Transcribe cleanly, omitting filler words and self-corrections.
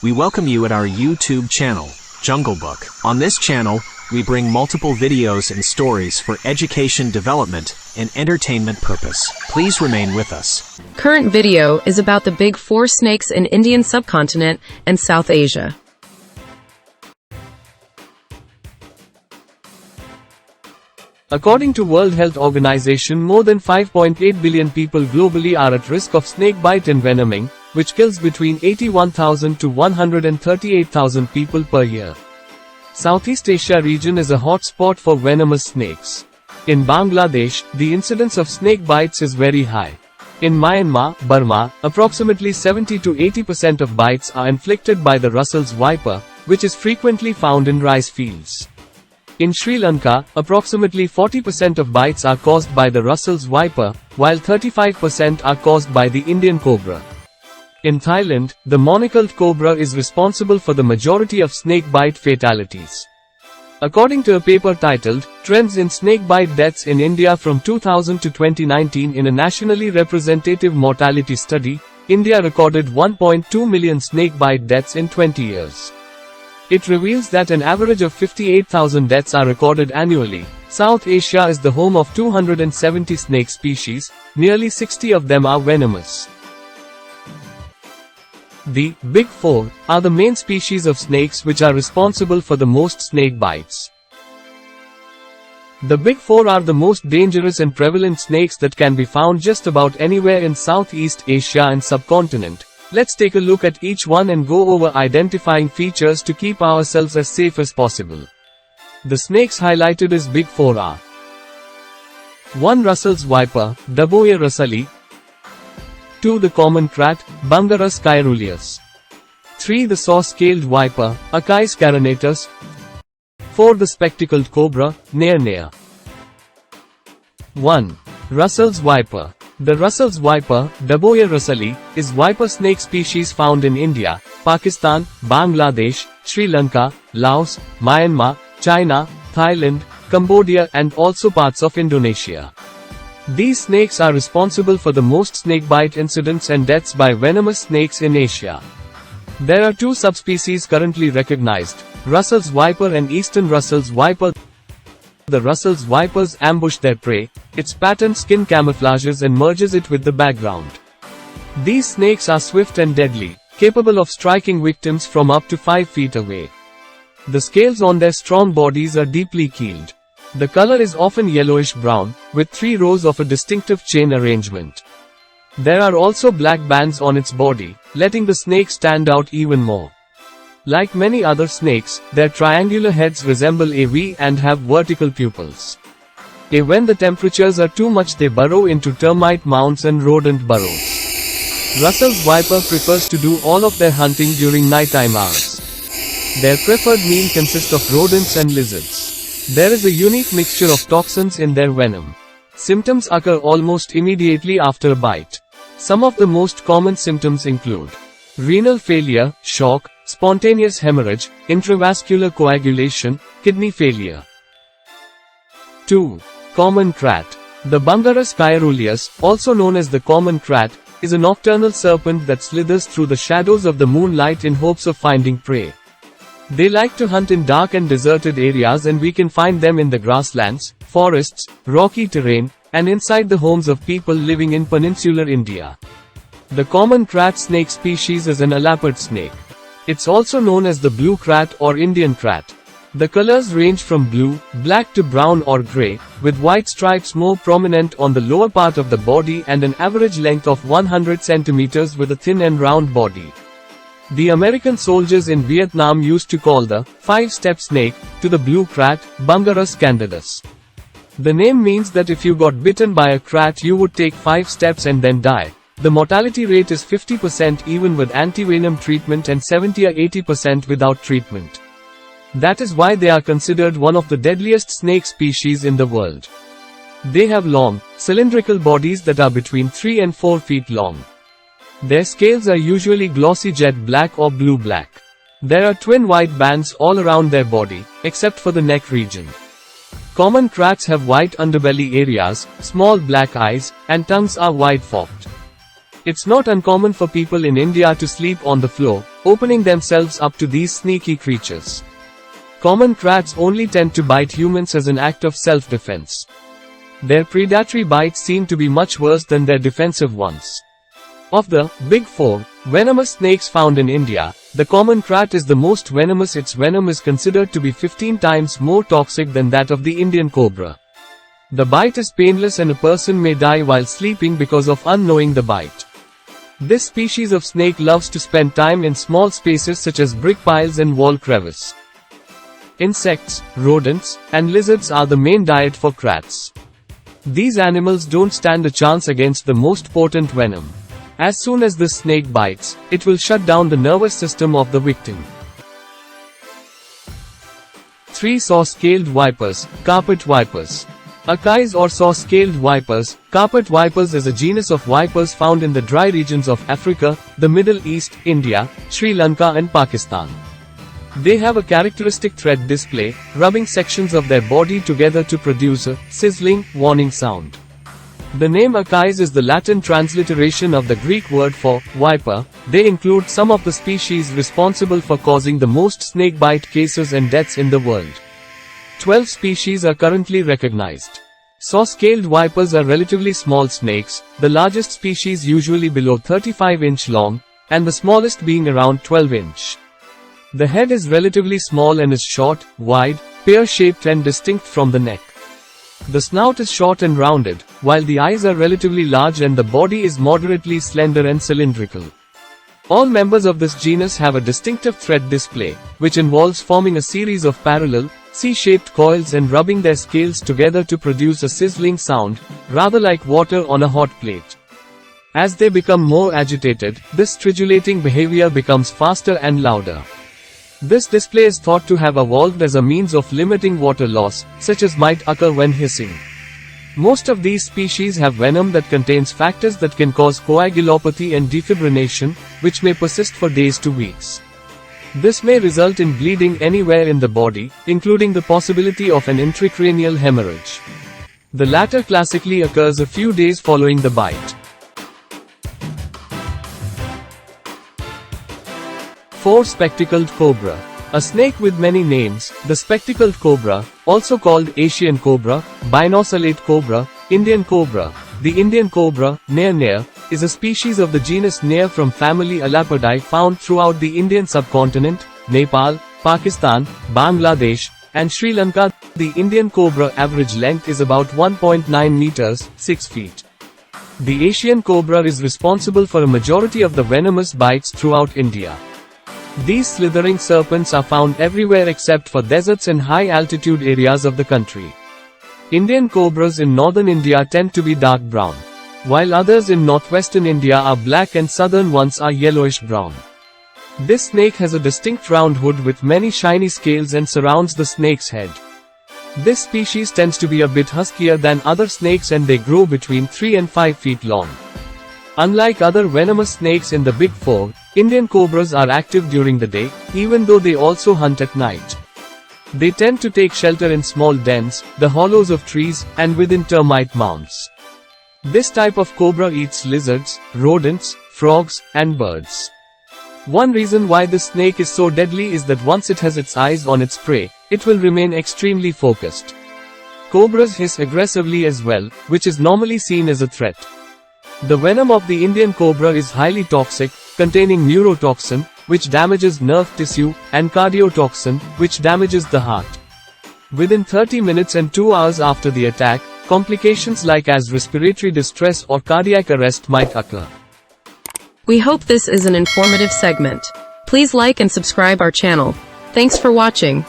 We welcome you at our YouTube channel, Jungle Book. On this channel, we bring multiple videos and stories for education development and entertainment purpose. Please remain with us. Current video is about the big four snakes in Indian subcontinent and South Asia. According to World Health Organization, more than 5.8 billion people globally are at risk of snake bite and venoming, which kills between 81,000 to 138,000 people per year. Southeast Asia region is a hot spot for venomous snakes. In Bangladesh, the incidence of snake bites is very high. In Myanmar, Burma, approximately 70 to 80% of bites are inflicted by the Russell's viper, which is frequently found in rice fields. In Sri Lanka, approximately 40% of bites are caused by the Russell's viper, while 35% are caused by the Indian cobra. In Thailand, the monocled cobra is responsible for the majority of snake bite fatalities. According to a paper titled, Trends in Snake Bite Deaths in India from 2000 to 2019 in a nationally representative mortality study, India recorded 1.2 million snake bite deaths in 20 years. It reveals that an average of 58,000 deaths are recorded annually. South Asia is the home of 270 snake species, nearly 60 of them are venomous. The Big Four are the main species of snakes which are responsible for the most snake bites. The Big Four are the most dangerous and prevalent snakes that can be found just about anywhere in Southeast Asia and subcontinent. Let's take a look at each one and go over identifying features to keep ourselves as safe as possible. The snakes highlighted as Big Four are 1. Russell's viper, Daboia russelli. 2. The common rat, Bungarus caeruleus. 3. The saw-scaled viper, Achis carinatus. 4. The spectacled cobra, Nair. 1. Russell's viper. The Russell's viper, Daboia russelli, is viper snake species found in India, Pakistan, Bangladesh, Sri Lanka, Laos, Myanmar, China, Thailand, Cambodia and also parts of Indonesia. These snakes are responsible for the most snakebite incidents and deaths by venomous snakes in Asia. There are two subspecies currently recognized, Russell's viper and Eastern Russell's viper. The Russell's vipers ambush their prey, its patterned skin camouflages and merges it with the background. These snakes are swift and deadly, capable of striking victims from up to 5 feet away. The scales on their strong bodies are deeply keeled. The color is often yellowish-brown, with 3 rows of a distinctive chain arrangement. There are also black bands on its body, letting the snake stand out even more. Like many other snakes, their triangular heads resemble a V and have vertical pupils. When the temperatures are too much, they burrow into termite mounds and rodent burrows. Russell's viper prefers to do all of their hunting during nighttime hours. Their preferred meal consists of rodents and lizards. There is a unique mixture of toxins in their venom. Symptoms occur almost immediately after a bite. Some of the most common symptoms include renal failure, shock, spontaneous hemorrhage, intravascular coagulation, kidney failure. 2. Common rat. The Bungarus caeruleus, also known as the common rat, is a nocturnal serpent that slithers through the shadows of the moonlight in hopes of finding prey. They like to hunt in dark and deserted areas, and we can find them in the grasslands, forests, rocky terrain, and inside the homes of people living in peninsular India. The common rat snake species is an alapid snake. It's also known as the blue rat or Indian rat. The colors range from blue, black to brown or gray, with white stripes more prominent on the lower part of the body and an average length of 100 centimeters with a thin and round body. The American soldiers in Vietnam used to call the 5-step snake to the blue rat, Bungarus candidus. The name means that if you got bitten by a rat, you would take 5 steps and then die. The mortality rate is 50% even with antivenom treatment and 70 or 80% without treatment. That is why they are considered one of the deadliest snake species in the world. They have long, cylindrical bodies that are between 3 and 4 feet long. Their scales are usually glossy jet black or blue-black. There are twin white bands all around their body, except for the neck region. Common rats have white underbelly areas, small black eyes, and tongues are wide-forked. It's not uncommon for people in India to sleep on the floor, opening themselves up to these sneaky creatures. Common rats only tend to bite humans as an act of self-defense. Their predatory bites seem to be much worse than their defensive ones. Of the big four venomous snakes found in India, the common rat is the most venomous. Its venom is considered to be 15 times more toxic than that of the Indian cobra. The bite is painless and a person may die while sleeping because of unknowing the bite. This species of snake loves to spend time in small spaces such as brick piles and wall crevices. Insects, rodents, and lizards are the main diet for rats. These animals don't stand a chance against the most potent venom. As soon as this snake bites, it will shut down the nervous system of the victim. 3. Saw-scaled vipers, carpet vipers. Acais or saw-scaled vipers. Carpet vipers is a genus of vipers found in the dry regions of Africa, the Middle East, India, Sri Lanka and Pakistan. They have a characteristic thread display, rubbing sections of their body together to produce a sizzling, warning sound. The name Acais is the Latin transliteration of the Greek word for viper. They include some of the species responsible for causing the most snakebite cases and deaths in the world. 12 species are currently recognized. Saw-scaled vipers are relatively small snakes, the largest species usually below 35-inch long, and the smallest being around 12-inch. The head is relatively small and is short, wide, pear-shaped and distinct from the neck. The snout is short and rounded, while the eyes are relatively large and the body is moderately slender and cylindrical. All members of this genus have a distinctive thread display, which involves forming a series of parallel, C-shaped coils and rubbing their scales together to produce a sizzling sound, rather like water on a hot plate. As they become more agitated, this stridulating behavior becomes faster and louder. This display is thought to have evolved as a means of limiting water loss, such as might occur when hissing. Most of these species have venom that contains factors that can cause coagulopathy and defibrillation, which may persist for days to weeks. This may result in bleeding anywhere in the body, including the possibility of an intracranial hemorrhage. The latter classically occurs a few days following the bite. 4. Spectacled cobra. A snake with many names, the spectacled cobra, also called Asian cobra, binoculate cobra, Indian cobra. The Indian cobra, Nare, is a species of the genus Nare from family Alapidae found throughout the Indian subcontinent, Nepal, Pakistan, Bangladesh, and Sri Lanka. The Indian cobra average length is about 1.9 meters, 6 feet. The Asian cobra is responsible for a majority of the venomous bites throughout India. These slithering serpents are found everywhere except for deserts and high-altitude areas of the country. Indian cobras in northern India tend to be dark brown, while others in northwestern India are black and southern ones are yellowish-brown. This snake has a distinct round hood with many shiny scales and surrounds the snake's head. This species tends to be a bit huskier than other snakes and they grow between 3 and 5 feet long. Unlike other venomous snakes in the Big Four, Indian cobras are active during the day, even though they also hunt at night. They tend to take shelter in small dens, the hollows of trees, and within termite mounds. This type of cobra eats lizards, rodents, frogs, and birds. One reason why this snake is so deadly is that once it has its eyes on its prey, it will remain extremely focused. Cobras hiss aggressively as well, which is normally seen as a threat. The venom of the Indian cobra is highly toxic, containing neurotoxin, which damages nerve tissue, and cardiotoxin, which damages the heart. Within 30 minutes and 2 hours after the attack, complications like as respiratory distress or cardiac arrest might occur. We hope this is an informative segment. Please like and subscribe our channel. Thanks for watching.